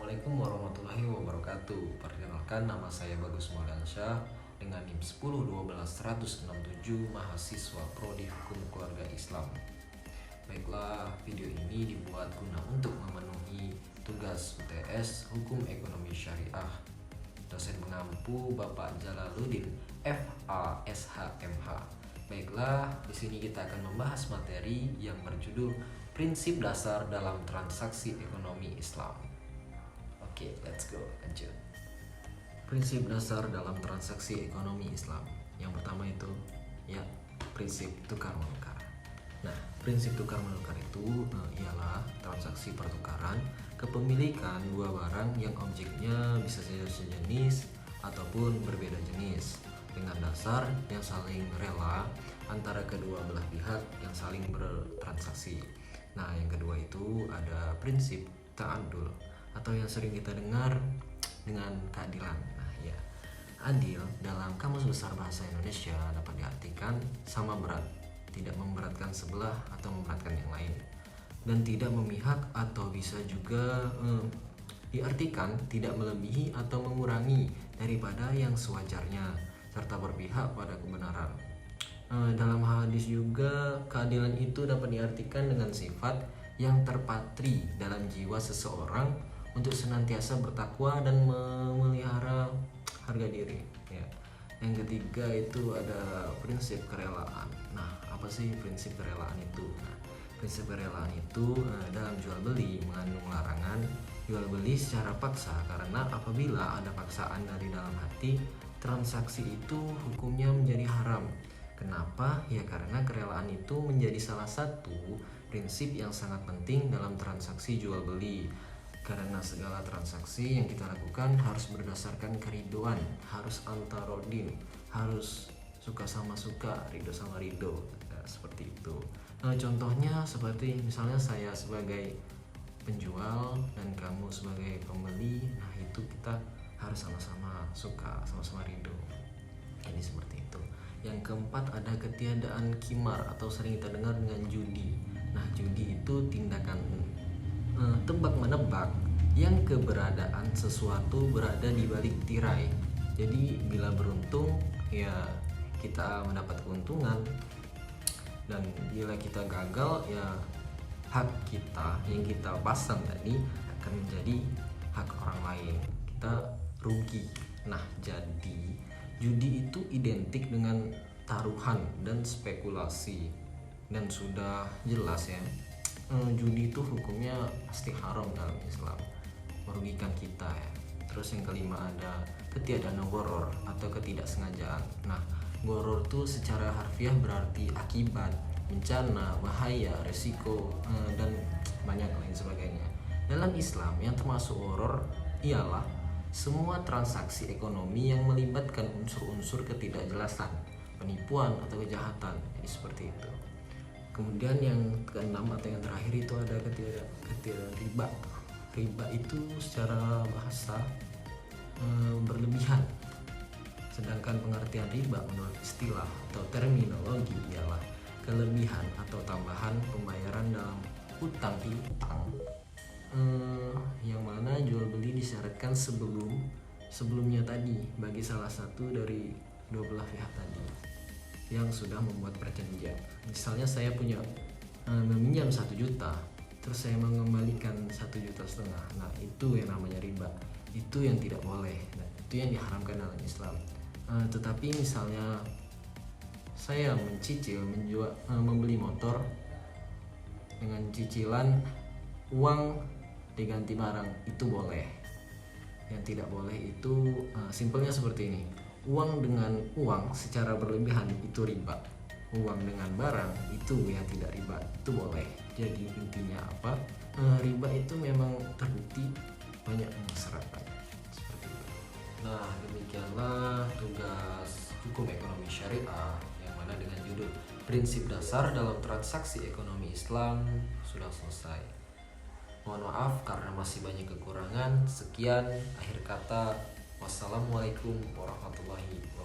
Assalamualaikum warahmatullahi wabarakatuh. Perkenalkan, nama saya Bagus Mauliansyah dengan NIM 10 12 167, mahasiswa Prodi Hukum Keluarga Islam. Baiklah, video ini dibuat guna untuk memenuhi tugas UTS Hukum Ekonomi Syariah. Dosen pengampu Bapak Jalaluddin FA SHMH. Baiklah, di sini kita akan membahas materi yang berjudul Prinsip Dasar dalam Transaksi Ekonomi Islam. Oke, let's go, lanjut. Prinsip dasar dalam transaksi ekonomi Islam. Yang pertama itu, ya, prinsip tukar menukar. Nah, prinsip tukar menukar itu ialah transaksi pertukaran kepemilikan dua barang yang objeknya bisa saja sejenis ataupun berbeda jenis dengan dasar yang saling rela antara kedua belah pihak yang saling bertransaksi. Nah, yang kedua itu ada prinsip ta'adul atau yang sering kita dengar dengan keadilan. Nah, ya, adil dalam Kamus Besar Bahasa Indonesia dapat diartikan sama berat, tidak memberatkan sebelah atau memberatkan yang lain, dan tidak memihak atau bisa juga diartikan tidak melebihi atau mengurangi daripada yang sewajarnya serta berpihak pada kebenaran. Dalam hadis juga keadilan itu dapat diartikan dengan sifat yang terpatri dalam jiwa seseorang untuk senantiasa bertakwa dan memelihara harga diri. Ya. Yang ketiga itu ada prinsip kerelaan. Nah, apa sih prinsip kerelaan itu? Nah, prinsip kerelaan itu dalam jual beli mengandung larangan jual beli secara paksa, karena apabila ada paksaan dari dalam hati, transaksi itu hukumnya menjadi haram. Kenapa? Ya karena kerelaan itu menjadi salah satu prinsip yang sangat penting dalam transaksi jual beli. Karena segala transaksi yang kita lakukan harus berdasarkan keriduan, harus antarodin, harus suka sama suka, ridho sama ridho, nah, seperti itu. Nah, contohnya seperti misalnya saya sebagai penjual dan kamu sebagai pembeli, nah itu kita harus sama-sama suka, sama-sama ridho. Ini seperti itu. Yang keempat ada ketiadaan kimar atau sering kita dengar dengan judi. Nah, judi itu tindakan tebak menebak yang keberadaan sesuatu berada di balik tirai. Jadi bila beruntung ya kita mendapat keuntungan, dan bila kita gagal ya hak kita yang kita pasang tadi akan menjadi hak orang lain, kita rugi. Nah, jadi judi itu identik dengan taruhan dan spekulasi, dan sudah jelas ya, judi itu hukumnya pasti haram dalam Islam, merugikan kita ya. Terus yang kelima ada ketiadaan gharar atau ketidaksengajaan. Nah, gharar itu secara harfiah berarti akibat, bencana, bahaya, resiko, dan banyak lain sebagainya. Dalam Islam yang termasuk gharar ialah semua transaksi ekonomi yang melibatkan unsur-unsur ketidakjelasan, penipuan atau kejahatan. Jadi seperti itu. Kemudian yang keenam atau yang terakhir itu ada ketiadaan riba. Riba itu secara bahasa berlebihan. Sedangkan pengertian riba menurut istilah atau terminologi ialah kelebihan atau tambahan pembayaran dalam hutang piutang, yang mana jual beli disyaratkan sebelumnya tadi bagi salah satu dari dua belah pihak tadi yang sudah membuat perjanjian. Misalnya saya punya meminjam 1 juta, terus saya mengembalikan 1,5 juta. Nah, itu yang namanya riba. Itu yang tidak boleh. Nah, itu yang diharamkan dalam Islam. Tetapi misalnya saya mencicil membeli motor dengan cicilan uang diganti barang, itu boleh. Yang tidak boleh itu simpelnya seperti ini. Uang dengan uang secara berlebihan itu riba. Uang dengan barang itu yang tidak riba, itu boleh. Jadi intinya apa? Riba itu memang terbukti banyak masyarakat seperti itu. Nah, demikianlah tugas hukum ekonomi syariah yang mana dengan judul Prinsip Dasar dalam Transaksi Ekonomi Islam sudah selesai. Mohon maaf karena masih banyak kekurangan. Sekian akhir kata. Wassalamualaikum warahmatullahi wabarakatuh.